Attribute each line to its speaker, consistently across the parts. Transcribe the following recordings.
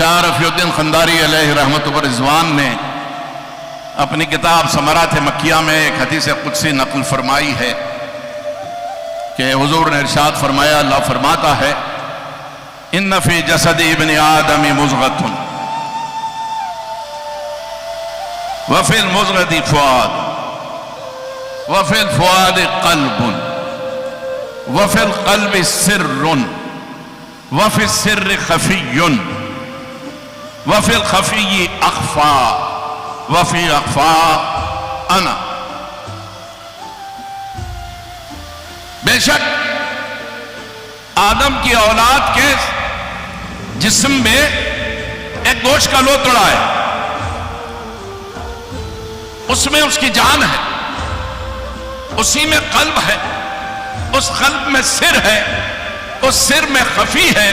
Speaker 1: شاہ رفیع الدین خنداری علیہ رحمۃ و رضوان نے اپنی کتاب ثمرات مکیہ میں ایک حدیث قدسی نقل فرمائی ہے کہ حضور نے ارشاد فرمایا، اللہ فرماتا ہے ان فی جسد ابن آدم مضغۃ وفی المضغۃ فؤاد وفی الفؤاد قلب وفی القلب سر وفی السر خفی وفی الخفی اخفا وفی اخفا انا۔ بے شک آدم کی اولاد کے جسم میں ایک گوشت کا لوتڑا ہے، اس میں اس کی جان ہے، اسی میں قلب ہے، اس قلب میں سر ہے، اس سر میں خفی ہے،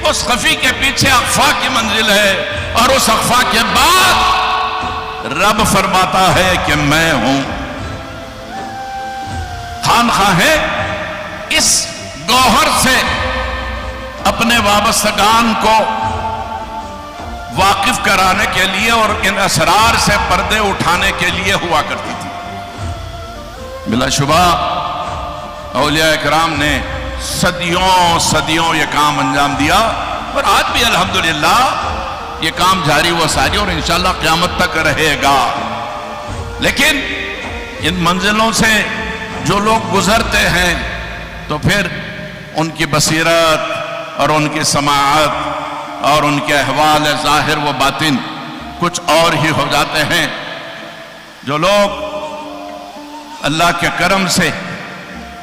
Speaker 1: اس خفی کے پیچھے اخفا کی منزل ہے، اور اس اخفا کے بعد رب فرماتا ہے کہ میں ہوں۔ خواہ اس گوہر سے اپنے وابستگان کو واقف کرانے کے لیے اور ان اسرار سے پردے اٹھانے کے لیے ہوا کرتی تھی۔ بلا شبہ اولیاء اکرام نے صدیوں یہ کام انجام دیا، اور آج بھی الحمدللہ یہ کام جاری و ساری اور انشاءاللہ قیامت تک رہے گا۔ لیکن ان منزلوں سے جو لوگ گزرتے ہیں تو پھر ان کی بصیرت اور ان کی سماعت اور ان کے احوال ظاہر و باطن کچھ اور ہی ہو جاتے ہیں۔ جو لوگ اللہ کے کرم سے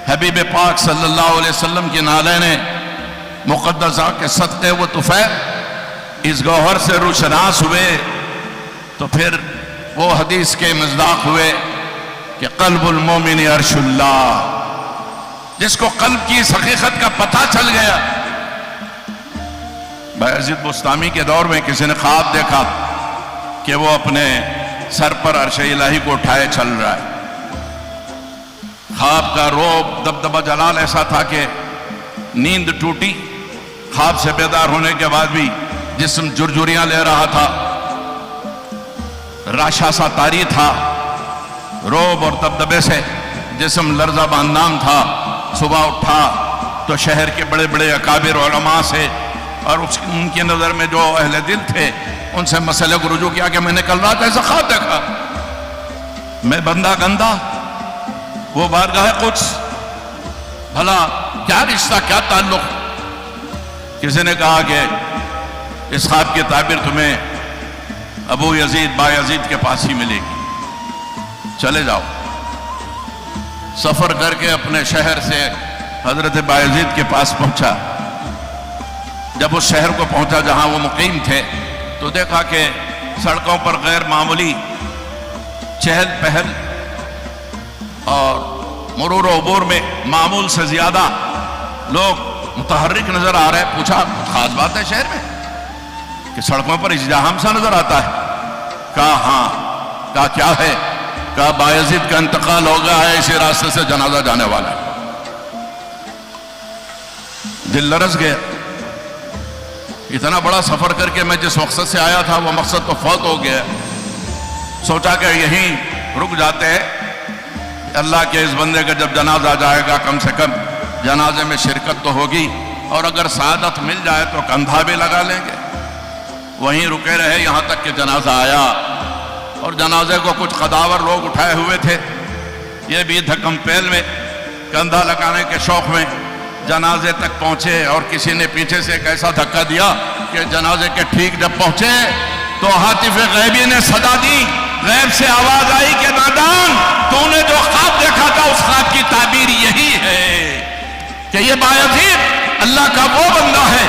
Speaker 1: حبیب پاک صلی اللہ علیہ وسلم کی نالین مقدسہ کے صدقے و طفیل اس گوہر سے روشناس ہوئے تو پھر وہ حدیث کے مصداق ہوئے کہ قلب المومن عرش اللہ۔ جس کو قلب کی اس حقیقت کا پتہ چل گیا۔ بایزید بستامی کے دور میں کسی نے خواب دیکھا کہ وہ اپنے سر پر عرش الہی کو اٹھائے چل رہا ہے۔ خواب کا روب دبدبہ جلال ایسا تھا کہ نیند ٹوٹی، خواب سے بیدار ہونے کے بعد بھی جسم جرجریاں لے رہا تھا، راشا سا طاری تھا، روب اور دبدبے سے جسم لرزہ باندام تھا۔ صبح اٹھا تو شہر کے بڑے بڑے اکابر علماء سے اور ان کی نظر میں جو اہل دل تھے ان سے مسئلے کو رجوع کیا کہ میں نے کل رات ایسا خواب دیکھا، میں بندہ گندہ، وہ بارگاہ قدس، بھلا کیا رشتہ کیا تعلق؟ کسی نے کہا کہ اس خواب کی تعبیر تمہیں ابو یزید با یزید کے پاس ہی ملے گی، چلے جاؤ۔ سفر کر کے اپنے شہر سے حضرت بایزید کے پاس پہنچا۔ جب اس شہر کو پہنچا جہاں وہ مقیم تھے تو دیکھا کہ سڑکوں پر غیر معمولی چہل پہل اور مرور و عبور میں معمول سے زیادہ لوگ متحرک نظر آ رہے۔ پوچھا خاص بات ہے شہر میں کہ سڑکوں پر ازدحام سا نظر آتا ہے؟ کہا ہاں۔ کہا کیا ہے؟ کہا بایزید کا انتقال ہو گیا ہے، اسی راستے سے جنازہ جانے والا ہے۔ دل لرز گیا، اتنا بڑا سفر کر کے میں جس مقصد سے آیا تھا وہ مقصد تو فوت ہو گیا۔ سوچا کہ یہیں رک جاتے ہیں، اللہ کے اس بندے کا جب جنازہ جائے گا کم سے کم جنازے میں شرکت تو ہوگی، اور اگر سعادت مل جائے تو کندھا بھی لگا لیں گے۔ وہیں رکے رہے یہاں تک کہ جنازہ آیا، اور جنازے کو کچھ قداور لوگ اٹھائے ہوئے تھے۔ یہ بھی دھکم پیل میں کندھا لگانے کے شوق میں جنازے تک پہنچے، اور کسی نے پیچھے سے ایک ایسا دھکا دیا کہ جنازے کے ٹھیک جب پہنچے تو ہاتف غیبی نے صدا دی، غیب سے آواز آئی کہ نادان، تو نے جو خواب دیکھا تھا اس خواب کی تعبیر یہی ہے کہ یہ بایزید اللہ کا وہ بندہ ہے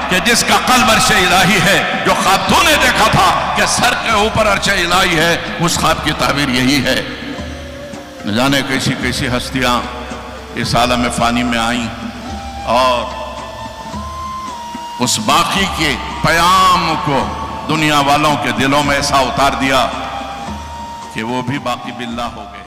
Speaker 1: کہ جس کا قلب عرش الہی ہے۔ جو خواب تو نے دیکھا تھا کہ سر کے اوپر عرش الہی ہے، اس خواب کی تعبیر یہی ہے۔ نہ جانے کیسی کیسی ہستیاں اس عالم فانی میں آئیں اور اس باقی کے پیام کو دنیا والوں کے دلوں میں ایسا اتار دیا کہ وہ بھی باقی باللہ ہو گئے۔